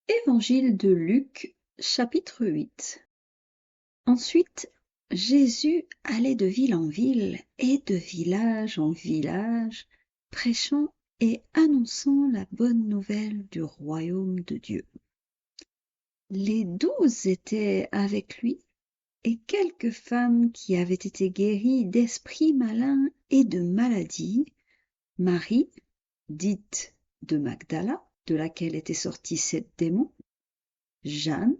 Évangile de Luc, chapitre 8. Ensuite, Jésus allait de ville en ville et de village en village, prêchant et annonçant la bonne nouvelle du royaume de Dieu. Les 12 étaient avec lui, et quelques femmes qui avaient été guéries d'esprits malins et de maladies, Marie, dite de Magdala, de laquelle étaient sortis 7 démons, Jeanne,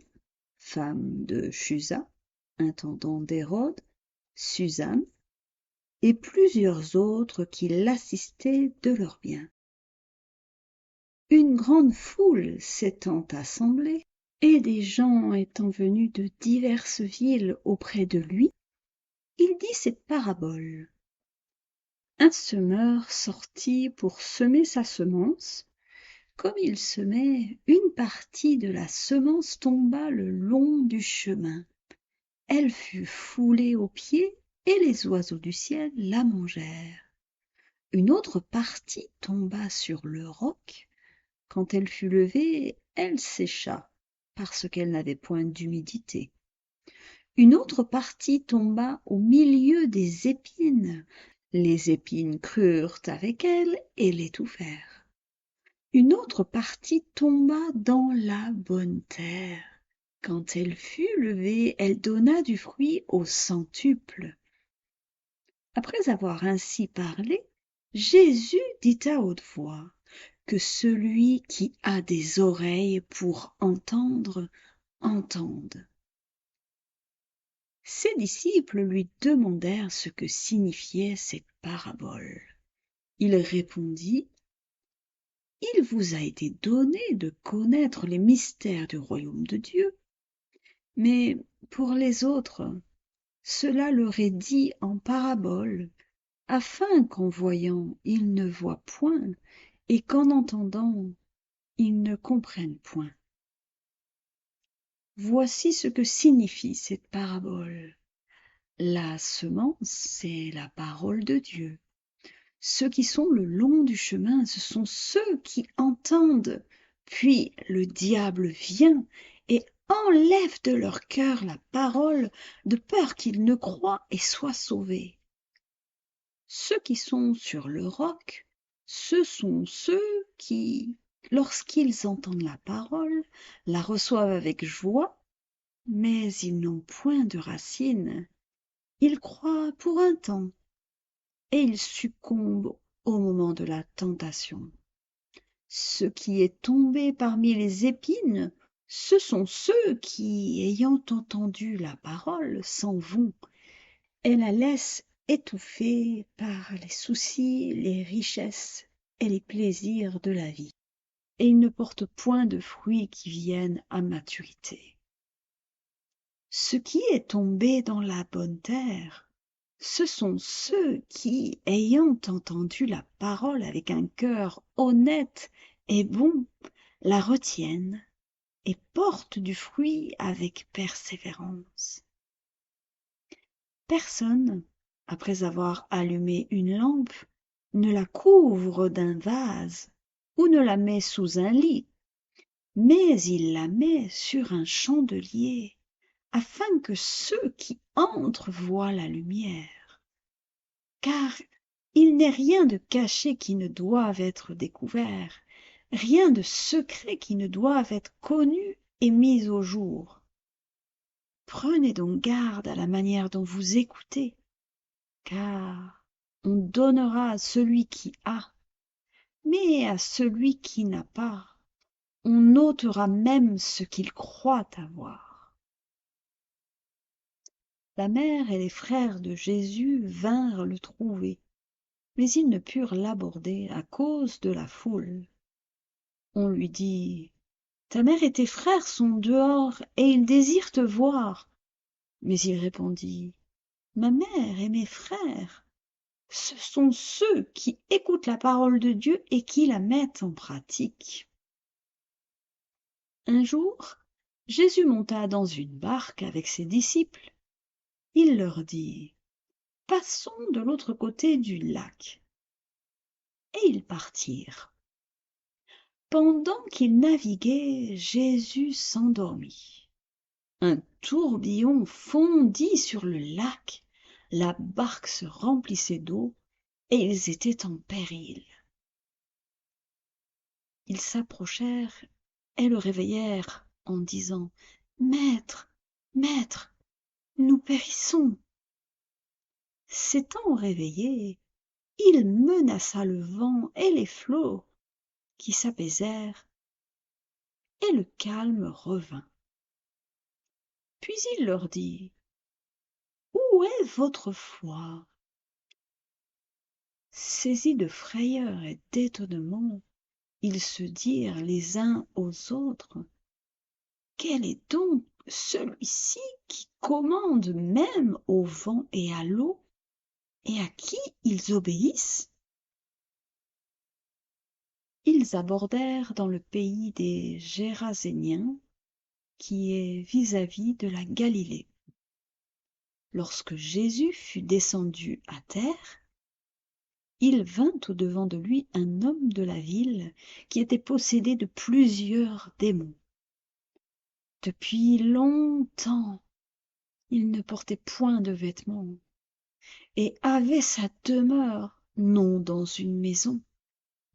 femme de Chuza, intendant d'Hérode, Suzanne, et plusieurs autres qui l'assistaient de leurs biens. Une grande foule s'étant assemblée, et des gens étant venus de diverses villes auprès de lui, il dit cette parabole. Un semeur sortit pour semer sa semence. Comme il semait, une partie de la semence tomba le long du chemin. Elle fut foulée aux pieds, et les oiseaux du ciel la mangèrent. Une autre partie tomba sur le roc. Quand elle fut levée, elle sécha, parce qu'elle n'avait point d'humidité. Une autre partie tomba au milieu des épines. Les épines crurent avec elle et l'étouffèrent. Une autre partie tomba dans la bonne terre. Quand elle fut levée, elle donna du fruit au centuple. Après avoir ainsi parlé, Jésus dit à haute voix que celui qui a des oreilles pour entendre, entende. Ses disciples lui demandèrent ce que signifiait cette parabole. Il répondit: « Il vous a été donné de connaître les mystères du royaume de Dieu, mais pour les autres, cela leur est dit en parabole, afin qu'en voyant ils ne voient point, et qu'en entendant ils ne comprennent point. » Voici ce que signifie cette parabole. La semence, c'est la parole de Dieu. Ceux qui sont le long du chemin, ce sont ceux qui entendent. Puis le diable vient et enlève de leur cœur la parole, de peur qu'ils ne croient et soient sauvés. Ceux qui sont sur le roc, ce sont ceux qui, lorsqu'ils entendent la parole, la reçoivent avec joie, mais ils n'ont point de racines. Ils croient pour un temps, et ils succombent au moment de la tentation. Ce qui est tombé parmi les épines, ce sont ceux qui, ayant entendu la parole, s'en vont et la laissent étouffer par les soucis, les richesses et les plaisirs de la vie. Et ils ne portent point de fruits qui viennent à maturité. Ce qui est tombé dans la bonne terre, ce sont ceux qui, ayant entendu la parole avec un cœur honnête et bon, la retiennent et portent du fruit avec persévérance. Personne, après avoir allumé une lampe, ne la couvre d'un vase ou ne la met sous un lit, mais il la met sur un chandelier, afin que ceux qui entrent voient la lumière. Car il n'est rien de caché qui ne doive être découvert, rien de secret qui ne doive être connu et mis au jour. Prenez donc garde à la manière dont vous écoutez, car on donnera à celui qui a, mais à celui qui n'a pas, on ôtera même ce qu'il croit avoir. La mère et les frères de Jésus vinrent le trouver, mais ils ne purent l'aborder à cause de la foule. On lui dit: « Ta mère et tes frères sont dehors, et ils désirent te voir. » Mais il répondit: « Ma mère et mes frères, ce sont ceux qui écoutent la parole de Dieu et qui la mettent en pratique. » Un jour, Jésus monta dans une barque avec ses disciples. Il leur dit: « Passons de l'autre côté du lac. » Et ils partirent. Pendant qu'il naviguait, Jésus s'endormit. Un tourbillon fondit sur le lac, la barque se remplissait d'eau, et ils étaient en péril. Ils s'approchèrent et le réveillèrent en disant: Maître, Maître, nous périssons. S'étant réveillé, il menaça le vent et les flots, qui s'apaisèrent, et le calme revint. Puis il leur dit: Où est votre foi? Saisis de frayeur et d'étonnement, ils se dirent les uns aux autres: Quel est donc celui-ci qui commande même au vent et à l'eau, et à qui ils obéissent? Ils abordèrent dans le pays des Géraséniens, qui est vis-à-vis de la Galilée. Lorsque Jésus fut descendu à terre, il vint au-devant de lui un homme de la ville qui était possédé de plusieurs démons. Depuis longtemps, il ne portait point de vêtements et avait sa demeure non dans une maison,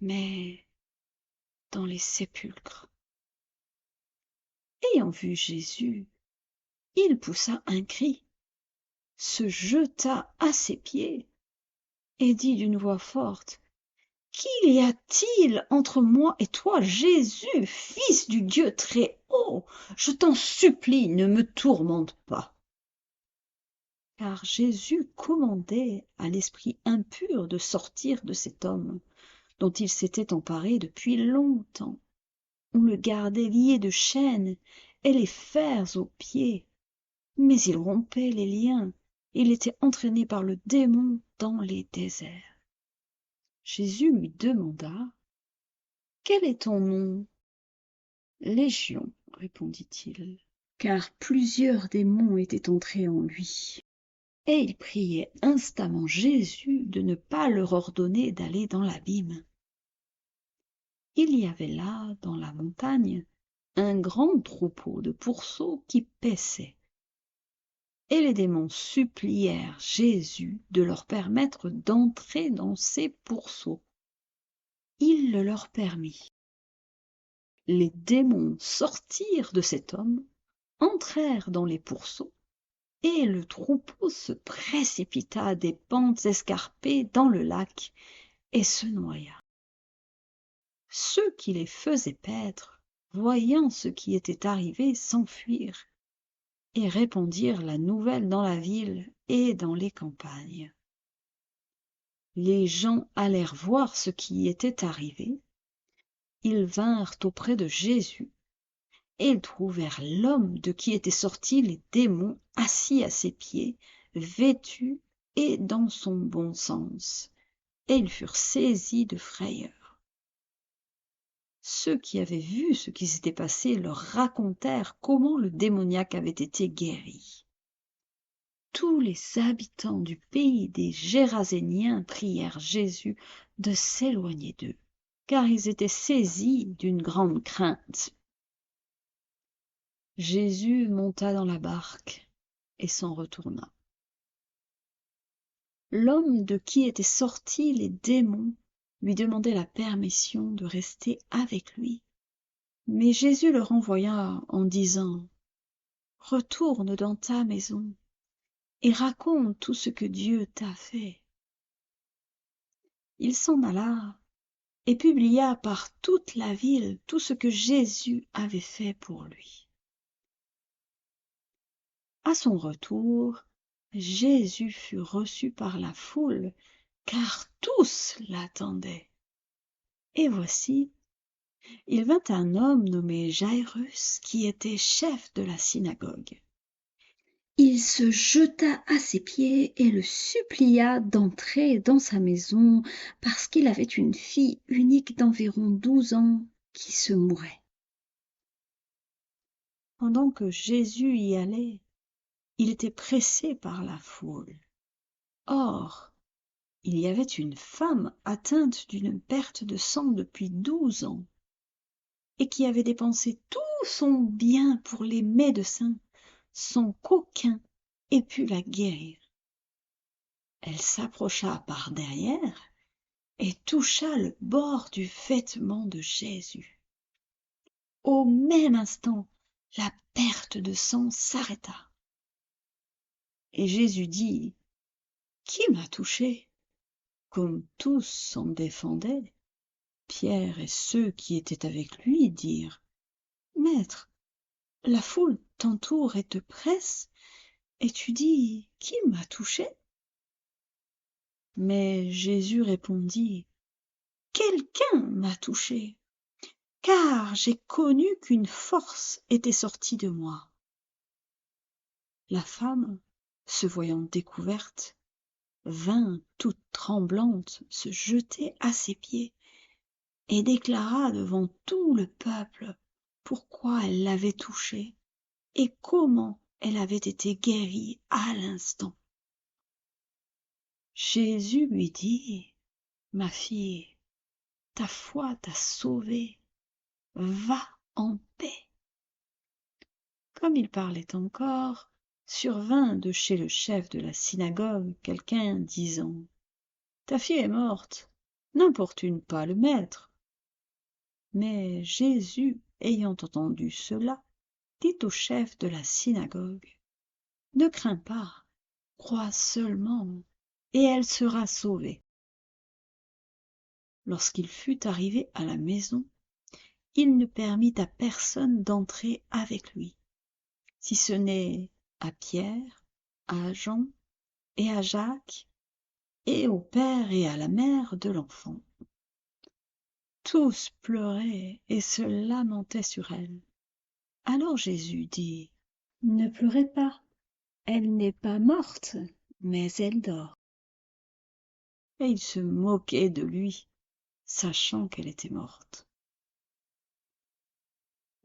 mais dans les sépulcres. Ayant vu Jésus, il poussa un cri, se jeta à ses pieds et dit d'une voix forte: Qu'il y a-t-il entre moi et toi, Jésus, fils du Dieu très haut? Je t'en supplie, ne me tourmente pas. Car Jésus commandait à l'esprit impur de sortir de cet homme, dont il s'était emparé depuis longtemps. On le gardait lié de chaînes et les fers aux pieds, mais il rompait les liens. Il était entraîné par le démon dans les déserts. Jésus lui demanda: Quel est ton nom? Légion, répondit-il, car plusieurs démons étaient entrés en lui. Et il priait instamment Jésus de ne pas leur ordonner d'aller dans l'abîme. Il y avait là, dans la montagne, un grand troupeau de pourceaux qui paissaient. Et les démons supplièrent Jésus de leur permettre d'entrer dans ces pourceaux. Il le leur permit. Les démons sortirent de cet homme, entrèrent dans les pourceaux, et le troupeau se précipita à des pentes escarpées dans le lac et se noya. Ceux qui les faisaient paître, voyant ce qui était arrivé, s'enfuirent et répandirent la nouvelle dans la ville et dans les campagnes. Les gens allèrent voir ce qui était arrivé. Ils vinrent auprès de Jésus, et ils trouvèrent l'homme de qui étaient sortis les démons assis à ses pieds, vêtu et dans son bon sens, et ils furent saisis de frayeur. Ceux qui avaient vu ce qui s'était passé leur racontèrent comment le démoniaque avait été guéri. Tous les habitants du pays des Géraséniens prièrent Jésus de s'éloigner d'eux, car ils étaient saisis d'une grande crainte. Jésus monta dans la barque et s'en retourna. L'homme de qui étaient sortis les démons lui demandait la permission de rester avec lui. Mais Jésus le renvoya en disant: Retourne dans ta maison et raconte tout ce que Dieu t'a fait. Il s'en alla et publia par toute la ville tout ce que Jésus avait fait pour lui. À son retour, Jésus fut reçu par la foule, car tous l'attendaient. Et voici, il vint un homme nommé Jairus, qui était chef de la synagogue. Il se jeta à ses pieds et le supplia d'entrer dans sa maison, parce qu'il avait une fille unique d'environ 12 ans qui se mourait. Pendant que Jésus y allait, il était pressé par la foule. Or, il y avait une femme atteinte d'une perte de sang depuis 12 ans. et qui avait dépensé tout son bien pour les médecins, sans qu'aucun ait pu la guérir. Elle s'approcha par derrière et toucha le bord du vêtement de Jésus. Au même instant, la perte de sang s'arrêta. Et Jésus dit, « Qui m'a touché ?» Comme tous s'en défendaient, Pierre et ceux qui étaient avec lui dirent, « Maître, la foule t'entoure et te presse, et tu dis, « Qui m'a touché ?» Mais Jésus répondit, « Quelqu'un m'a touché, car j'ai connu qu'une force était sortie de moi. » La femme, se voyant découverte, vint toute tremblante se jeter à ses pieds et déclara devant tout le peuple pourquoi elle l'avait touché et comment elle avait été guérie à l'instant. Jésus lui dit, « Ma fille, ta foi t'a sauvée, va en paix. » Comme il parlait encore, survint de chez le chef de la synagogue quelqu'un disant, « Ta fille est morte, n'importune pas le maître. » Mais Jésus, ayant entendu cela, dit au chef de la synagogue, « Ne crains pas, crois seulement, et elle sera sauvée. » Lorsqu'il fut arrivé à la maison, il ne permit à personne d'entrer avec lui, si ce n'est à Pierre, à Jean et à Jacques, et au père et à la mère de l'enfant. Tous pleuraient et se lamentaient sur elle. Alors Jésus dit, « Ne pleurez pas, elle n'est pas morte, mais elle dort. » Et ils se moquaient de lui, sachant qu'elle était morte.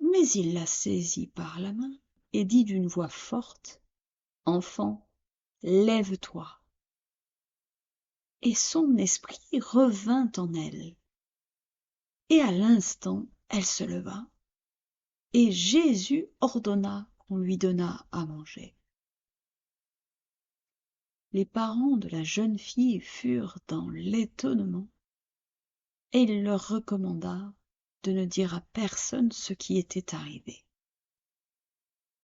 Mais il la saisit par la main et dit d'une voix forte, « Enfant, lève-toi. » Et son esprit revint en elle. Et à l'instant, elle se leva, et Jésus ordonna qu'on lui donnât à manger. Les parents de la jeune fille furent dans l'étonnement, et il leur recommanda de ne dire à personne ce qui était arrivé.